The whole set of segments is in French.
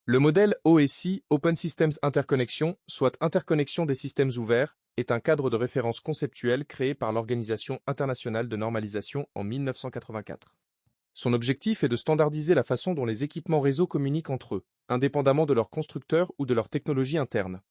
Le modèle OSI, Open Systems Interconnection, soit interconnexion des systèmes ouverts, est un cadre de référence conceptuel créé par l'Organisation internationale de normalisation en 1984. Son objectif est de standardiser la façon dont les équipements réseau communiquent entre eux, indépendamment de leur constructeur ou de leur technologie interne.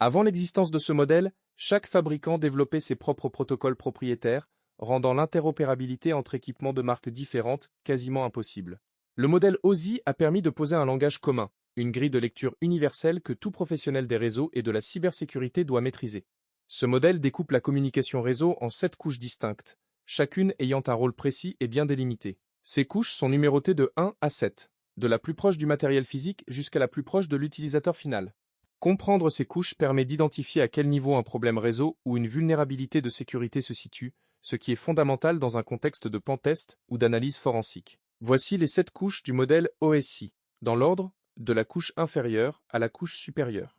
Avant l'existence de ce modèle, chaque fabricant développait ses propres protocoles propriétaires, rendant l'interopérabilité entre équipements de marques différentes quasiment impossible. Le modèle OSI a permis de poser un langage commun, une grille de lecture universelle que tout professionnel des réseaux et de la cybersécurité doit maîtriser. Ce modèle découpe la communication réseau en 7 couches distinctes, chacune ayant un rôle précis et bien délimité. Ces couches sont numérotées de 1 à 7, de la plus proche du matériel physique jusqu'à la plus proche de l'utilisateur final. Comprendre ces couches permet d'identifier à quel niveau un problème réseau ou une vulnérabilité de sécurité se situe, ce qui est fondamental dans un contexte de pentest ou d'analyse forensique. Voici les 7 couches du modèle OSI, dans l'ordre de la couche inférieure à la couche supérieure.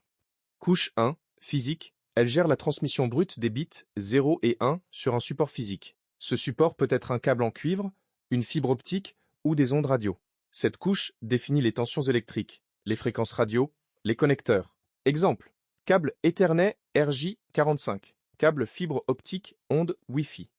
Couche 1, physique, elle gère la transmission brute des bits 0 et 1 sur un support physique. Ce support peut être un câble en cuivre, une fibre optique ou des ondes radio. Cette couche définit les tensions électriques, les fréquences radio, les connecteurs. Exemple, câble Ethernet RJ45, câble fibre optique onde Wi-Fi.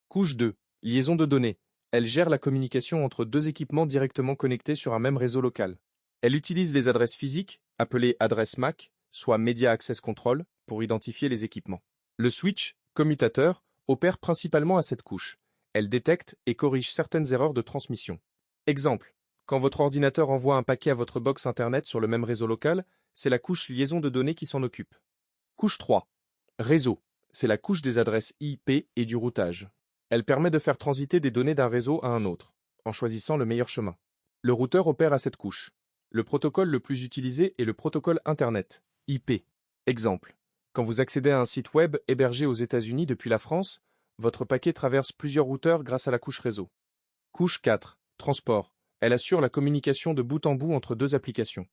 Couche 2, liaison de données. Elle gère la communication entre deux équipements directement connectés sur un même réseau local. Elle utilise les adresses physiques, appelées adresses MAC, soit Media Access Control, pour identifier les équipements. Le switch, commutateur, opère principalement à cette couche. Elle détecte et corrige certaines erreurs de transmission. Exemple, quand votre ordinateur envoie un paquet à votre box Internet sur le même réseau local, c'est la couche liaison de données qui s'en occupe. Couche 3. Réseau. C'est la couche des adresses IP et du routage. Elle permet de faire transiter des données d'un réseau à un autre, en choisissant le meilleur chemin. Le routeur opère à cette couche. Le protocole le plus utilisé est le protocole Internet, IP. Exemple. Quand vous accédez à un site web hébergé aux États-Unis depuis la France, votre paquet traverse plusieurs routeurs grâce à la couche réseau. Couche 4. Transport. Elle assure la communication de bout en bout entre deux applications.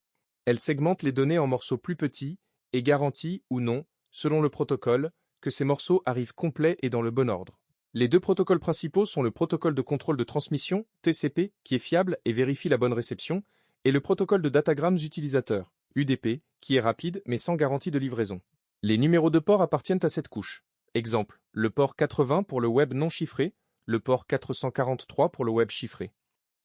Elle segmente les données en morceaux plus petits et garantit, ou non, selon le protocole, que ces morceaux arrivent complets et dans le bon ordre. Les deux protocoles principaux sont le protocole de contrôle de transmission, TCP, qui est fiable et vérifie la bonne réception, et le protocole de datagrammes utilisateurs, UDP, qui est rapide mais sans garantie de livraison. Les numéros de port appartiennent à cette couche. Exemple, le port 80 pour le web non chiffré, le port 443 pour le web chiffré.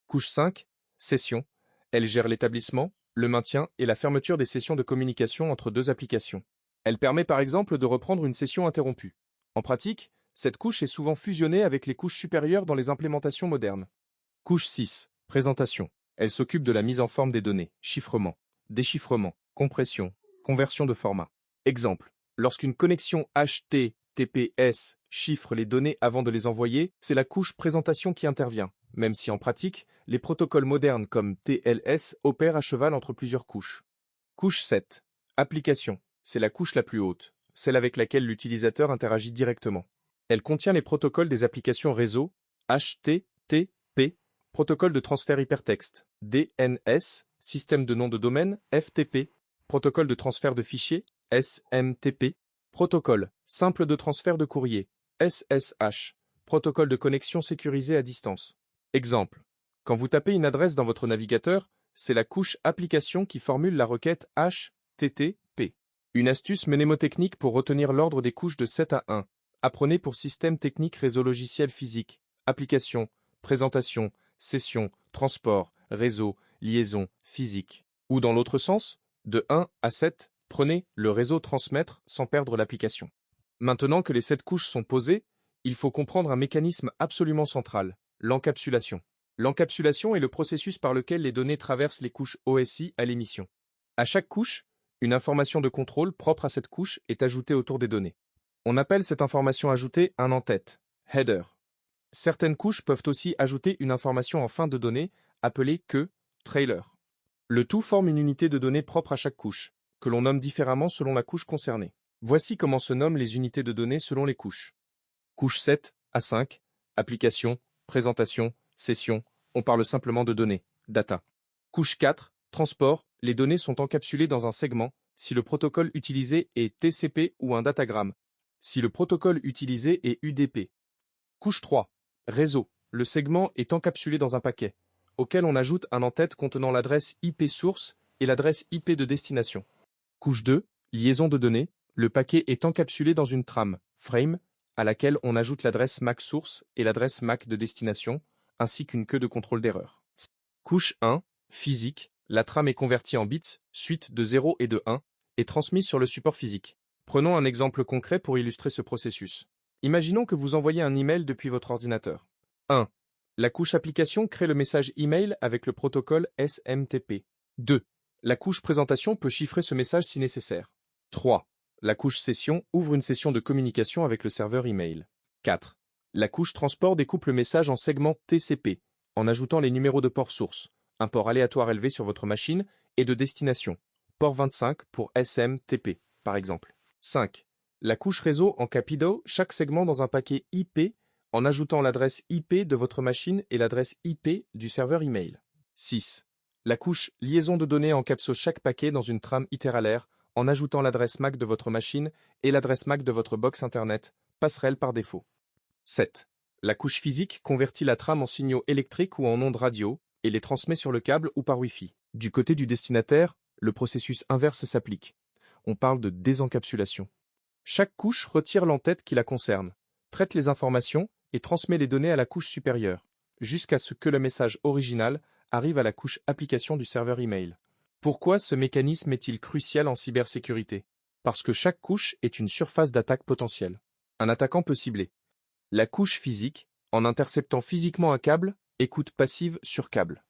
Couche 5, session. Elle gère l'établissement, le maintien et la fermeture des sessions de communication entre deux applications. Elle permet par exemple de reprendre une session interrompue. En pratique, cette couche est souvent fusionnée avec les couches supérieures dans les implémentations modernes. Couche 6, présentation. Elle s'occupe de la mise en forme des données, chiffrement, déchiffrement, compression, conversion de format. Exemple, lorsqu'une connexion HTTPS chiffre les données avant de les envoyer, c'est la couche présentation qui intervient, même si en pratique, les protocoles modernes comme TLS opèrent à cheval entre plusieurs couches. Couche 7. Application. C'est la couche la plus haute, celle avec laquelle l'utilisateur interagit directement. Elle contient les protocoles des applications réseau, HTTP, protocole de transfert hypertexte, DNS, système de nom de domaine, FTP, protocole de transfert de fichiers, SMTP, protocole simple de transfert de courrier, SSH, protocole de connexion sécurisée à distance. Exemple, quand vous tapez une adresse dans votre navigateur, c'est la couche application qui formule la requête HTTP. Une astuce mnémotechnique pour retenir l'ordre des couches de 7 à 1. Apprenez pour système technique réseau logiciel physique, application, présentation, session, transport, réseau, liaison, physique. Ou dans l'autre sens, de 1 à 7, prenez le réseau transmettre sans perdre l'application. Maintenant que les 7 couches sont posées, il faut comprendre un mécanisme absolument central, l'encapsulation. L'encapsulation est le processus par lequel les données traversent les couches OSI à l'émission. À chaque couche, une information de contrôle propre à cette couche est ajoutée autour des données. On appelle cette information ajoutée un en-tête, header. Certaines couches peuvent aussi ajouter une information en fin de données, appelée queue, trailer. Le tout forme une unité de données propre à chaque couche, que l'on nomme différemment selon la couche concernée. Voici comment se nomment les unités de données selon les couches. Couche 7 à 5, application, présentation, session, on parle simplement de données, data. Couche 4, transport, les données sont encapsulées dans un segment, si le protocole utilisé est TCP ou un datagramme, si le protocole utilisé est UDP. Couche 3, réseau, le segment est encapsulé dans un paquet, auquel on ajoute un en-tête contenant l'adresse IP source et l'adresse IP de destination. Couche 2, liaison de données. Le paquet est encapsulé dans une trame, frame, à laquelle on ajoute l'adresse MAC source et l'adresse MAC de destination, ainsi qu'une queue de contrôle d'erreur. Couche 1, physique. La trame est convertie en bits, suite de 0 et de 1, et transmise sur le support physique. Prenons un exemple concret pour illustrer ce processus. Imaginons que vous envoyez un email depuis votre ordinateur. 1. La couche application crée le message email avec le protocole SMTP. 2. La couche présentation peut chiffrer ce message si nécessaire. 3. La couche session ouvre une session de communication avec le serveur email. 4. La couche transport découpe le message en segments TCP, en ajoutant les numéros de port source, un port aléatoire élevé sur votre machine, et de destination, port 25 pour SMTP, par exemple. 5. La couche réseau encapsule chaque segment dans un paquet IP en ajoutant l'adresse IP de votre machine et l'adresse IP du serveur email. 6. La couche liaison de données encapsule chaque paquet dans une trame itéralaire en ajoutant l'adresse MAC de votre machine et l'adresse MAC de votre box Internet, passerelle par défaut. 7. La couche physique convertit la trame en signaux électriques ou en ondes radio et les transmet sur le câble ou par Wi-Fi. Du côté du destinataire, le processus inverse s'applique. On parle de désencapsulation. Chaque couche retire l'entête qui la concerne, traite les informations et transmet les données à la couche supérieure, jusqu'à ce que le message original arrive à la couche application du serveur email. Pourquoi ce mécanisme est-il crucial en cybersécurité? Parce que chaque couche est une surface d'attaque potentielle. Un attaquant peut cibler la couche physique en interceptant physiquement un câble, écoute passive sur câble.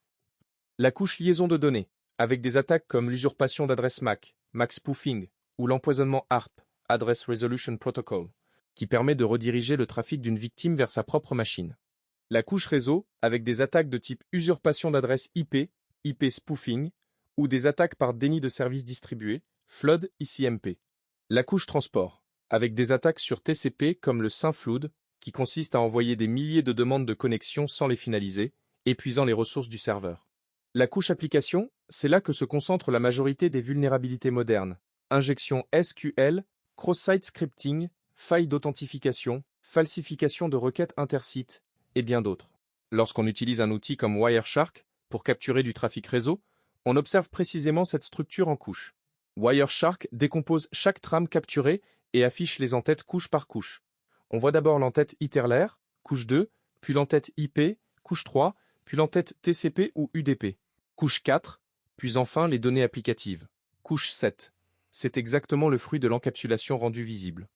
La couche liaison de données, avec des attaques comme l'usurpation d'adresse MAC, MAC spoofing, ou l'empoisonnement ARP, Address Resolution Protocol, qui permet de rediriger le trafic d'une victime vers sa propre machine. La couche réseau, avec des attaques de type usurpation d'adresse IP, IP spoofing, ou des attaques par déni de service distribué, Flood ICMP. La couche transport, avec des attaques sur TCP comme le Synflood, qui consiste à envoyer des milliers de demandes de connexion sans les finaliser, épuisant les ressources du serveur. La couche application, c'est là que se concentre la majorité des vulnérabilités modernes. Injection SQL, cross-site scripting, failles d'authentification, falsification de requêtes intersites, et bien d'autres. Lorsqu'on utilise un outil comme Wireshark pour capturer du trafic réseau, on observe précisément cette structure en couches. Wireshark décompose chaque trame capturée et affiche les entêtes couche par couche. On voit d'abord l'entête itéralaire, couche 2, puis l'entête IP, couche 3, puis l'entête TCP ou UDP, couche 4, puis enfin les données applicatives, couche 7. C'est exactement le fruit de l'encapsulation rendue visible.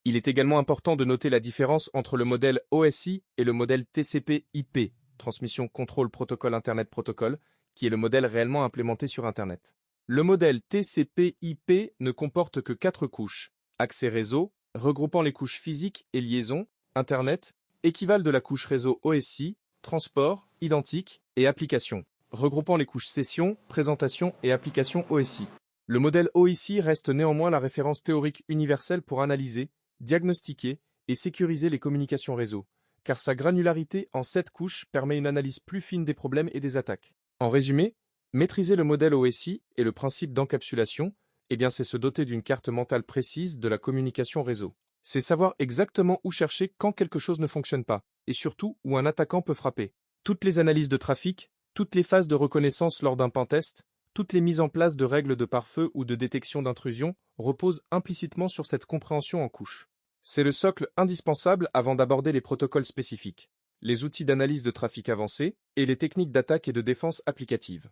Il est également important de noter la différence entre le modèle OSI et le modèle TCP/IP, Transmission Control Protocol Internet Protocol, qui est le modèle réellement implémenté sur Internet. Le modèle TCP/IP ne comporte que 4 couches, accès réseau, regroupant les couches physiques et liaison, Internet, équivalent de la couche réseau OSI, transport, identique et application, regroupant les couches session, présentation et application OSI. Le modèle OSI reste néanmoins la référence théorique universelle pour analyser, diagnostiquer et sécuriser les communications réseau, car sa granularité en 7 couches permet une analyse plus fine des problèmes et des attaques. En résumé, maîtriser le modèle OSI et le principe d'encapsulation, c'est se doter d'une carte mentale précise de la communication réseau. C'est savoir exactement où chercher quand quelque chose ne fonctionne pas, et surtout où un attaquant peut frapper. Toutes les analyses de trafic, toutes les phases de reconnaissance lors d'un pentest, toutes les mises en place de règles de pare-feu ou de détection d'intrusion reposent implicitement sur cette compréhension en couches. C'est le socle indispensable avant d'aborder les protocoles spécifiques, les outils d'analyse de trafic avancés et les techniques d'attaque et de défense applicatives.